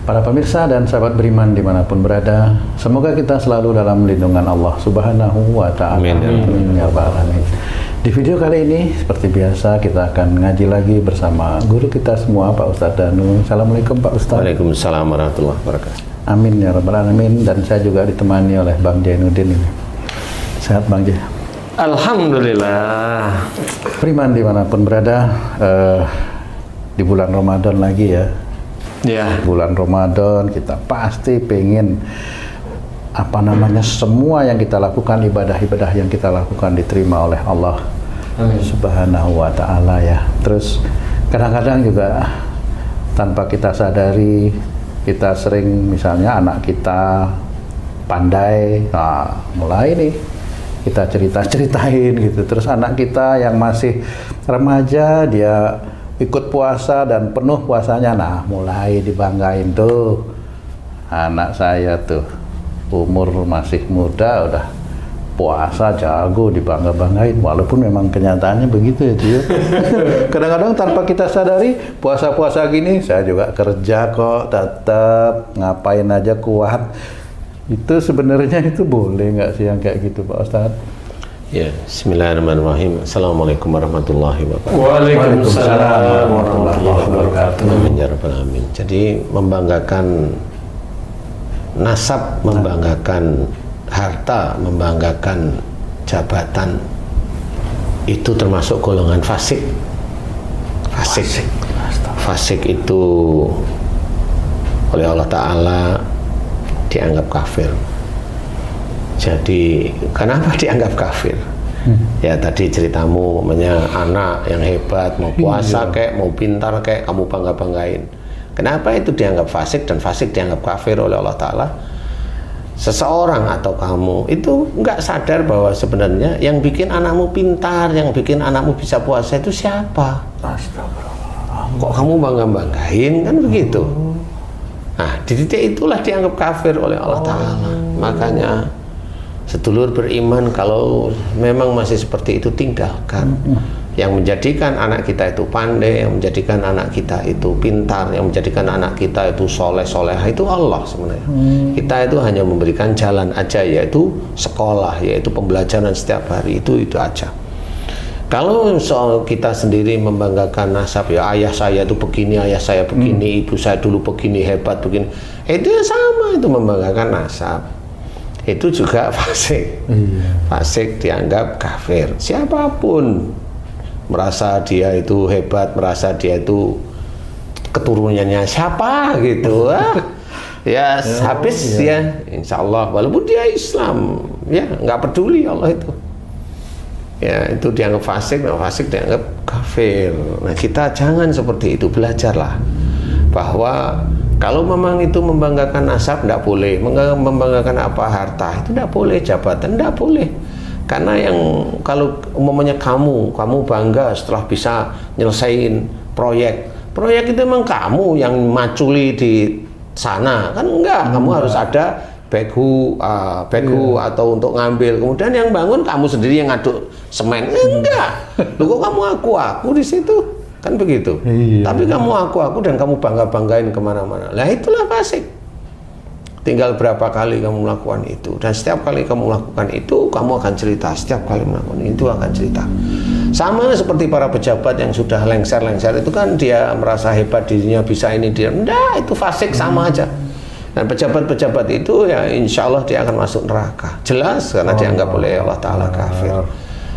Para pemirsa dan sahabat beriman dimanapun berada, semoga kita selalu dalam lindungan Allah Subhanahu wa Ta'ala. Amin ya rabbal alamin. Di video kali ini, seperti biasa, kita akan ngaji lagi bersama guru kita semua, Pak Ustadz Danu. Assalamualaikum Pak Ustadz. Waalaikumsalam warahmatullahi wabarakatuh. Amin ya rabbal alamin. Dan saya juga ditemani oleh Bang Jainuddin ini. Sehat Bang Jai? Alhamdulillah. Beriman dimanapun berada, di bulan Ramadan lagi ya. Ya. Bulan Ramadan kita pasti pengen semua yang kita lakukan, ibadah-ibadah yang kita lakukan diterima oleh Allah Subhanahu wa Ta'ala ya. Terus kadang-kadang juga tanpa kita sadari, kita sering misalnya anak kita pandai, mulai nih kita ceritain gitu. Terus anak kita yang masih remaja, dia ikut puasa dan penuh puasanya, mulai dibanggain tuh. Anak saya tuh umur masih muda udah puasa jago, dibangga-banggain, walaupun memang kenyataannya begitu ya dia. Kadang-kadang tanpa kita sadari, puasa-puasa gini saya juga kerja kok, tetap ngapain aja kuat. Itu sebenarnya itu boleh nggak sih yang kayak gitu Pak Ustadz? Ya, bismillahirrahmanirrahim. Assalamualaikum warahmatullahi wabarakatuh. Waalaikumsalam warahmatullahi wabarakatuh. Amin ya rabbal alamin. Jadi membanggakan nasab, membanggakan harta, membanggakan jabatan itu termasuk golongan fasik. Fasik itu oleh Allah Ta'ala dianggap kafir. Jadi kenapa dianggap kafir? Ya tadi ceritamu, anak yang hebat, mau puasa kayak, mau pintar kayak, kamu bangga-banggain. Kenapa itu dianggap fasik dan fasik dianggap kafir oleh Allah Ta'ala? Seseorang atau kamu itu nggak sadar bahwa sebenarnya yang bikin anakmu pintar, yang bikin anakmu bisa puasa itu siapa? Astagfirullah. Kok kamu bangga-banggain kan begitu? Nah, di titik itulah dianggap kafir oleh Allah Ta'ala. Makanya sedulur beriman, kalau memang masih seperti itu, tinggalkan. Yang menjadikan anak kita itu pandai, yang menjadikan anak kita itu pintar, yang menjadikan anak kita itu soleh-solehah, itu Allah sebenarnya. Kita itu hanya memberikan jalan aja, yaitu sekolah, yaitu pembelajaran setiap hari, itu aja. Kalau soal kita sendiri membanggakan nasab, ya ayah saya itu begini, ayah saya begini, ibu saya dulu begini, hebat begini, itu ya sama, itu membanggakan nasab. Itu juga fasik. Fasik dianggap kafir. Siapapun merasa dia itu hebat, merasa dia itu keturunannya siapa gitu, ya habis ya, insya Allah, walaupun dia Islam, ya nggak peduli Allah itu. Ya itu dianggap fasik, fasik dianggap kafir. Nah kita jangan seperti itu, belajarlah bahwa kalau memang itu membanggakan nasab, tidak boleh. Membanggakan apa, harta, itu tidak boleh. Jabatan, tidak boleh. Karena yang kalau umpamanya kamu bangga setelah bisa nyelesain proyek itu memang kamu yang maculi di sana, kan enggak. Kamu harus ada backhoe atau untuk ngambil. Kemudian yang bangun kamu sendiri yang ngaduk semen, enggak. Loh kok kamu aku di situ? Kan begitu. Tapi kamu aku dan kamu bangga-banggain kemana-mana. Lah itulah fasik. Tinggal berapa kali kamu melakukan itu, dan setiap kali kamu melakukan itu, kamu akan cerita. Setiap kali melakukan itu akan cerita. Sama seperti para pejabat yang sudah lengser itu kan dia merasa hebat dirinya bisa ini dia. Enggak, itu fasik sama aja. Dan pejabat-pejabat itu ya insya Allah dia akan masuk neraka. Jelas karena dianggap oleh Allah Ta'ala kafir.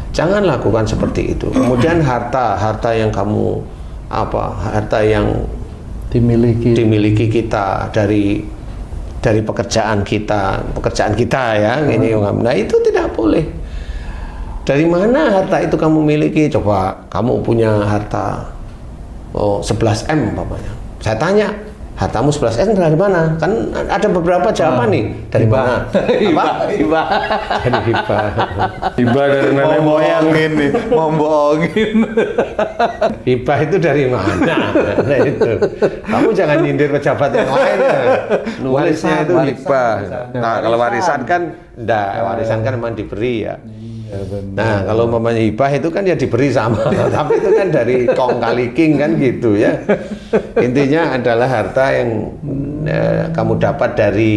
Jangan lakukan seperti itu. Kemudian harta yang kamu harta yang dimiliki kita dari pekerjaan kita ya, ini nah itu tidak boleh. Dari mana harta itu kamu miliki? Coba kamu punya harta 11 M umpamanya. Saya tanya, hartamu 11 M dari mana? Kan ada beberapa jawaban nih. Dari mana? Hibah. Hibah dari nenek moyang ini, mau bohongin. Hibah itu dari mana? Nah itu. Kamu jangan nyindir pejabat yang lain ya. Nulisnya itu hibah. Nah, kalau warisan kan enggak, warisan kan memang diberi ya. Nah, kalau mamanya hibah itu kan ya diberi sama, tapi itu kan dari kong kali king kan gitu ya. Intinya adalah harta yang kamu dapat dari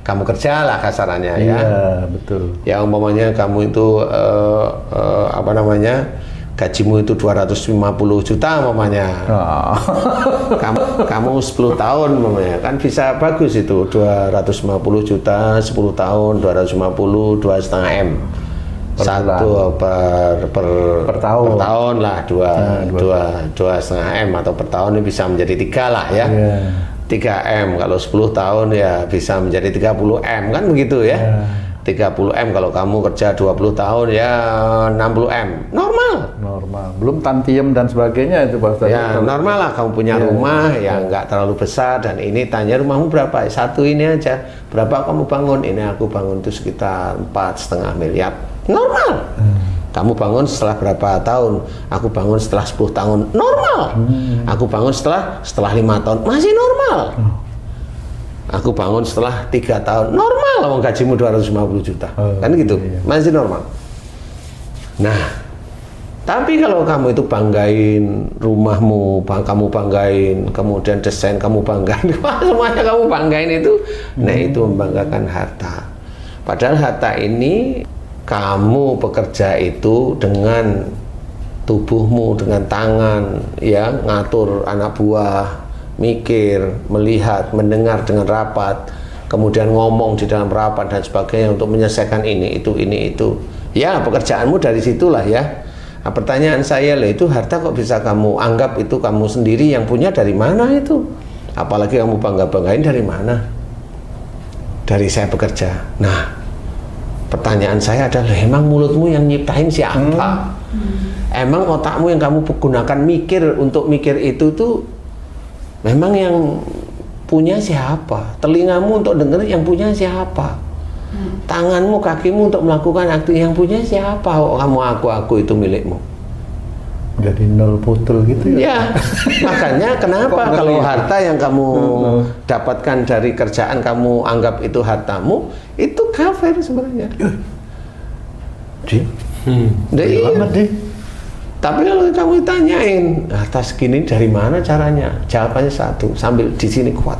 kamu kerja lah kasarannya ya. Iya, betul. Ya umpamanya kamu itu apa namanya, gajimu itu 250 juta umpamanya. Oh. Kamu 10 tahun umpamanya kan bisa bagus itu 250 juta 10 tahun 250 2,5 M. Satu per tahun lah 2,5 M atau per tahun ini bisa menjadi 3 lah ya. 3 M kalau 10 tahun ya bisa menjadi 30 M kan begitu ya. 30 M kalau kamu kerja 20 tahun ya 60 M. Normal. Belum tantiem dan sebagainya itu Pak Ustaz. Ya normal lah, kamu punya rumah yang nggak terlalu besar dan ini tanya rumahmu berapa? Satu ini aja. Berapa kamu bangun? Ini aku bangun itu sekitar 4,5 miliar. Normal. Kamu bangun setelah berapa tahun? Aku bangun setelah 10 tahun. Normal. Aku bangun setelah 5 tahun. Masih normal. Aku bangun setelah 3 tahun. Normal lah, gajimu 250 juta. Kan gitu. Masih normal. Nah, tapi kalau kamu itu banggain rumahmu, kamu banggain, kemudian desain kamu banggain, semuanya kamu banggain itu, nah itu membanggakan harta. Padahal harta ini kamu bekerja itu dengan tubuhmu, dengan tangan, ya ngatur anak buah, mikir, melihat, mendengar dengan rapat, kemudian ngomong di dalam rapat dan sebagainya untuk menyelesaikan ini itu. Ya pekerjaanmu dari situlah ya. Nah, pertanyaan saya lah, itu harta kok bisa kamu anggap itu kamu sendiri yang punya, dari mana itu? Apalagi kamu bangga-banggain dari mana? Dari saya bekerja. Nah, pertanyaan saya adalah, emang mulutmu yang nyiptain siapa? Emang otakmu yang kamu gunakan mikir untuk mikir itu tuh memang yang punya siapa? Telingamu untuk dengar yang punya siapa? Tanganmu, kakimu untuk melakukan aktif yang punya siapa? Oh, kamu aku itu milikmu. Jadi nol putul gitu ya? Ya, makanya kenapa kalau harta yang kamu dapatkan dari kerjaan kamu anggap itu hartamu, itu kafir sebenarnya. Iya. Tapi kalau kamu tanyain harta segini dari mana caranya, jawabannya satu, sambil di sini kuat,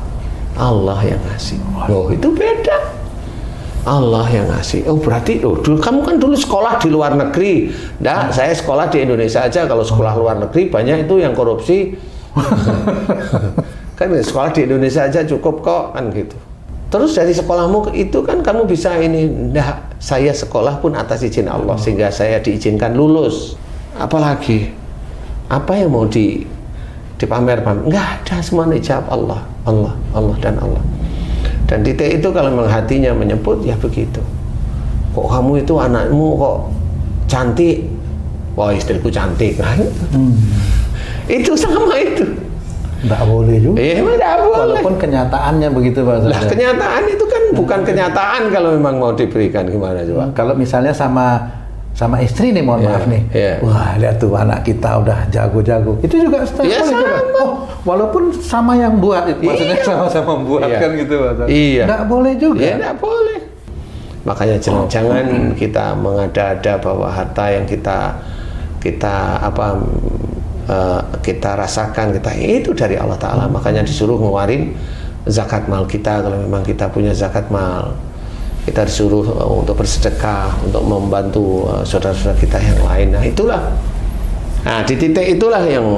Allah yang ngasih. Oh itu beda. Allah yang ngasih. Oh berarti, dulu kamu kan dulu sekolah di luar negeri. Nah, saya sekolah di Indonesia aja. Kalau sekolah luar negeri banyak itu yang korupsi. Kan sekolah di Indonesia aja cukup kok, kan gitu. Terus dari sekolahmu itu kan kamu bisa ini. Nah, saya sekolah pun atas izin Allah sehingga saya diizinkan lulus. Apalagi apa yang mau dipamer-pamer? Nggak ada, semua dijawab Allah dan Allah. Dan titik itu kalau memang hatinya menyebut, ya begitu. Kok kamu itu anakmu kok cantik? Wah istriku cantik. Nah, itu sama itu. Nggak boleh juga. Iya, memang nggak boleh. Walaupun kenyataannya begitu Pak. Lah kenyataan itu kan bukan kenyataan kalau memang mau diberikan, gimana coba? Kalau misalnya sama istri nih, mohon maaf nih. Wah lihat tuh anak kita udah jago-jago. Itu juga boleh juga. Oh, walaupun sama yang buat itu, maksudnya sama-sama membuat kan gitu Pak. Iya. Nggak boleh juga. Iya, nggak boleh. Makanya jangan kita mengada-ada bahwa harta yang kita rasakan itu dari Allah Ta'ala. Makanya disuruh ngeluarin zakat mal kita kalau memang kita punya zakat mal. Kita disuruh untuk bersedekah, untuk membantu saudara-saudara kita yang lain. Nah itulah. Nah di titik itulah yang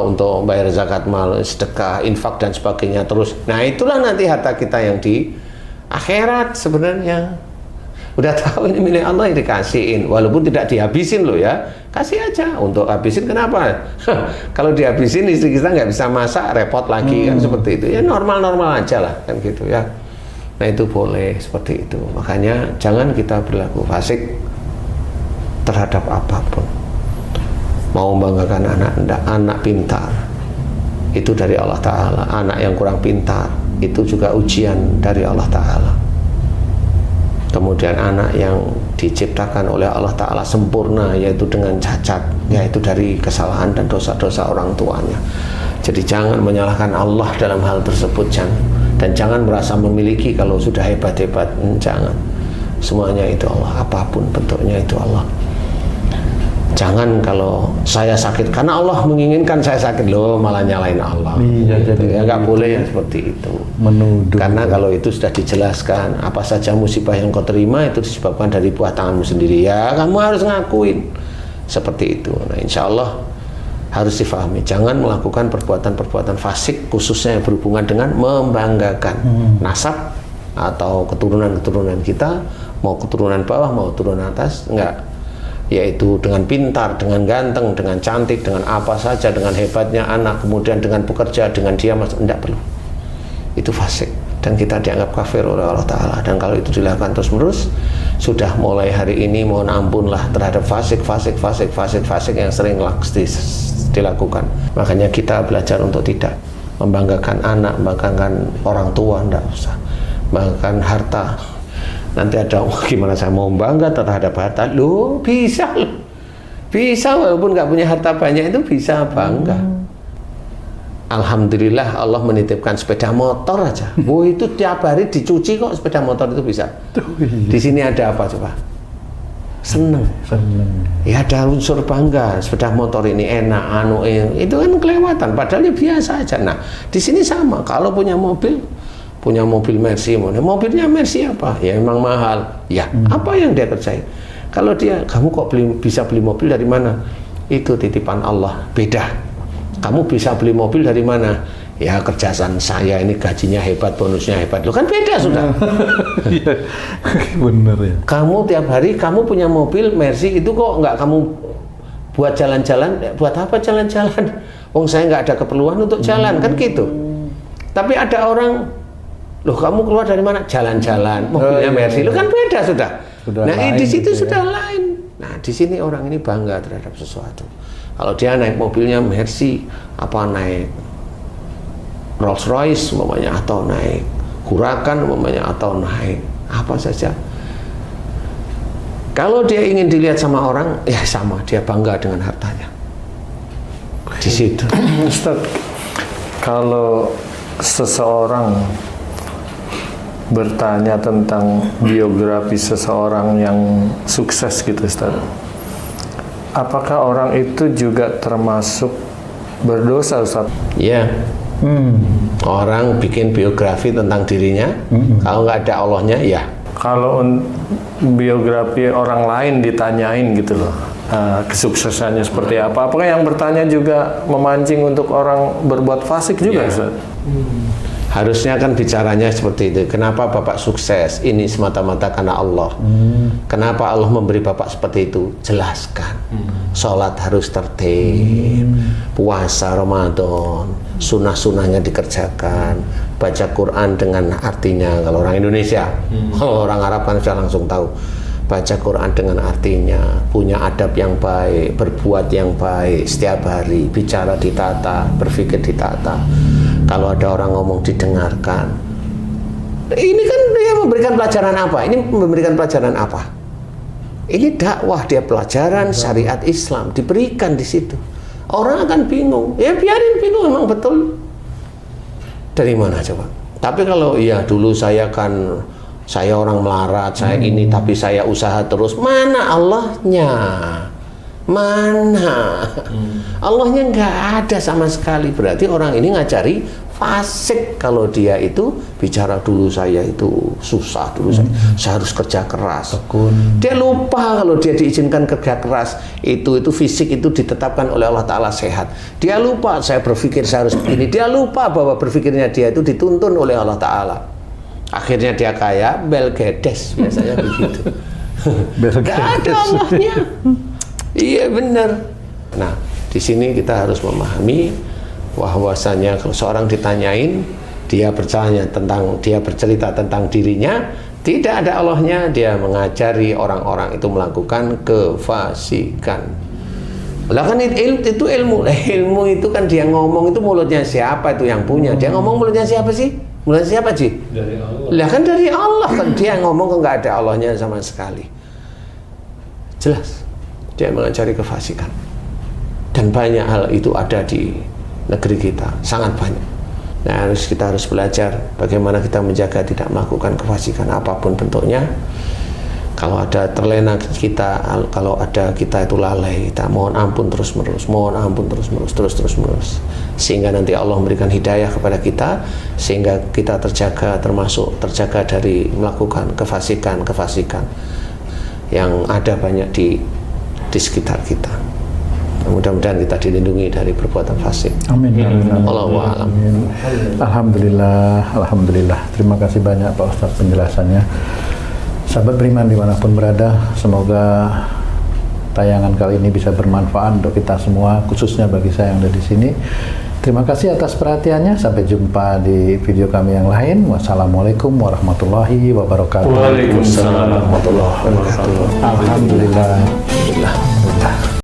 untuk bayar zakat mal, sedekah, infak dan sebagainya terus. Nah itulah nanti harta kita yang di akhirat sebenarnya. Udah tahu ini milik Allah, yang dikasihin, walaupun tidak dihabisin loh ya. Kasih aja untuk habisin, kenapa? Kalau dihabisin istri kita nggak bisa masak, repot lagi kan seperti itu. Ya normal-normal aja lah kan gitu ya. Nah itu boleh seperti itu. Makanya jangan kita berlaku fasik terhadap apapun. Mau membanggakan anak pintar, itu dari Allah Ta'ala. Anak yang kurang pintar, itu juga ujian dari Allah Ta'ala. Kemudian anak yang diciptakan oleh Allah Ta'ala sempurna, yaitu dengan cacat, yaitu dari kesalahan dan dosa-dosa orang tuanya. Jadi jangan menyalahkan Allah dalam hal tersebut, dan jangan merasa memiliki kalau sudah hebat-hebat. Jangan. Semuanya itu Allah, apapun bentuknya itu Allah. Jangan kalau saya sakit karena Allah menginginkan saya sakit, loh malah nyalain Allah. Iya, gitu. jadi Ya nggak gitu boleh ya. seperti itu. Menuduh. Karena kalau itu sudah dijelaskan, apa saja musibah yang kau terima itu disebabkan dari buah tanganmu sendiri. Ya kamu harus ngakuin seperti itu. Nah insya Allah harus difahami. Jangan melakukan perbuatan-perbuatan fasik, khususnya yang berhubungan dengan membanggakan nasab atau keturunan-keturunan kita, mau keturunan bawah, mau keturunan atas, enggak. Yaitu dengan pintar, dengan ganteng, dengan cantik, dengan apa saja, dengan hebatnya anak, kemudian dengan bekerja, dengan dia, enggak perlu. Itu fasik dan kita dianggap kafir oleh Allah Ta'ala. Dan kalau itu dilakukan terus-menerus, sudah mulai hari ini mohon ampunlah terhadap fasik yang sering dilakukan. Makanya kita belajar untuk tidak membanggakan anak, membanggakan orang tua, enggak usah. Membanggakan harta. Nanti ada, gimana saya mau bangga terhadap harta? Loh, bisa loh. Bisa, walaupun nggak punya harta banyak itu bisa bangga. Alhamdulillah Allah menitipkan sepeda motor aja. Oh, itu tiap hari dicuci kok sepeda motor itu bisa. Di sini ada apa coba? Seneng. Ya ada unsur bangga. Sepeda motor ini enak, itu kan kelewatan. Padahal ya biasa aja. Nah, di sini sama. Kalau punya mobil Mercy, mobilnya Mercy apa? Ya memang mahal. Ya, apa yang dia kerjain? Kalau dia, kamu kok bisa beli mobil dari mana? Itu titipan Allah, beda. Kamu bisa beli mobil dari mana? Ya kerjaan saya ini gajinya hebat, bonusnya hebat. Lo kan beda sudah. Iya, bener ya. Kamu tiap hari kamu punya mobil Mercy itu kok nggak kamu buat jalan-jalan? Buat apa jalan-jalan? Wong saya nggak ada keperluan untuk jalan kan gitu. Tapi ada orang, loh kamu keluar dari mana? Jalan-jalan, mobilnya Mercy. Lo kan beda sudah. Nah di situ gitu sudah lain. Nah di sini orang ini bangga terhadap sesuatu. Kalau dia naik mobilnya Mercy, apa naik Rolls Royce umpamanya, atau naik Huracan umpamanya, atau naik apa saja. Kalau dia ingin dilihat sama orang, ya sama, dia bangga dengan hartanya. Di situ. Ustaz, kalau seseorang bertanya tentang biografi seseorang yang sukses gitu Ustaz, apakah orang itu juga termasuk berdosa Ustaz? Ya. Orang bikin biografi tentang dirinya, kalau nggak ada Allahnya, ya. Kalau biografi orang lain ditanyain gitu loh, kesuksesannya seperti apa, apakah yang bertanya juga memancing untuk orang berbuat fasik juga Ustaz? Harusnya kan bicaranya seperti itu. Kenapa Bapak sukses? Ini semata-mata karena Allah. Kenapa Allah memberi Bapak seperti itu? Jelaskan. Sholat harus tertib, puasa Ramadan, sunnah-sunnahnya dikerjakan, baca Quran dengan artinya. Kalau orang Indonesia, kalau orang Arab kan sudah langsung tahu. Baca Quran dengan artinya, punya adab yang baik, berbuat yang baik setiap hari, bicara ditata, berpikir ditata. Kalau ada orang ngomong didengarkan. Ini kan dia memberikan pelajaran apa? Ini memberikan pelajaran apa? Ini dakwah, dia pelajaran syariat Islam diberikan di situ. Orang akan bingung. Ya biarin bingung, memang betul. Dari mana coba? Tapi kalau ya dulu saya orang melarat, saya ini, tapi saya usaha terus. Mana Allahnya? Mana? Allahnya nggak ada sama sekali. Berarti orang ini ngajari fasik kalau dia itu bicara dulu saya itu susah, dulu saya harus kerja keras. Dia lupa kalau dia diizinkan kerja keras itu fisik itu ditetapkan oleh Allah Ta'ala sehat. Dia lupa saya berpikir saya harus begini. Dia lupa bahwa berpikirnya dia itu dituntun oleh Allah Ta'ala. Akhirnya dia kaya, Bill Gates biasanya begitu. Nggak ada Allahnya. Iya benar. Nah, di sini kita harus memahami bahwasanya kalau seorang ditanyain, dia bercerita tentang dirinya, tidak ada Allahnya, dia mengajari orang-orang itu melakukan kefasikan. Lah kan itu ilmu. Ilmu itu kan dia ngomong itu mulutnya siapa itu yang punya? Dia ngomong mulutnya siapa sih? Mulutnya siapa sih? Dari Allah. Lah kan dari Allah kan dia ngomong kok nggak ada Allahnya sama sekali. Jelas. Dia mengajari kefasikan. Dan banyak hal itu ada di negeri kita, sangat banyak. Nah, kita harus belajar bagaimana kita menjaga tidak melakukan kefasikan apapun bentuknya. Kalau ada terlena kita, kalau ada kita itu lalai, kita mohon ampun terus menerus, mohon ampun terus menerus, sehingga nanti Allah memberikan hidayah kepada kita, sehingga kita terjaga, termasuk terjaga dari melakukan kefasikan yang ada banyak di sekitar kita. Mudah-mudahan kita dilindungi dari perbuatan fasik. Amin. Allahu a'lam. Alhamdulillah. Terima kasih banyak Pak Ustadz penjelasannya. Sahabat beriman dimanapun berada, semoga tayangan kali ini bisa bermanfaat untuk kita semua, khususnya bagi saya yang ada di sini. Terima kasih atas perhatiannya. Sampai jumpa di video kami yang lain. Wassalamualaikum warahmatullahi wabarakatuh. Waalaikumsalam warahmatullahi wabarakatuh. Alhamdulillah.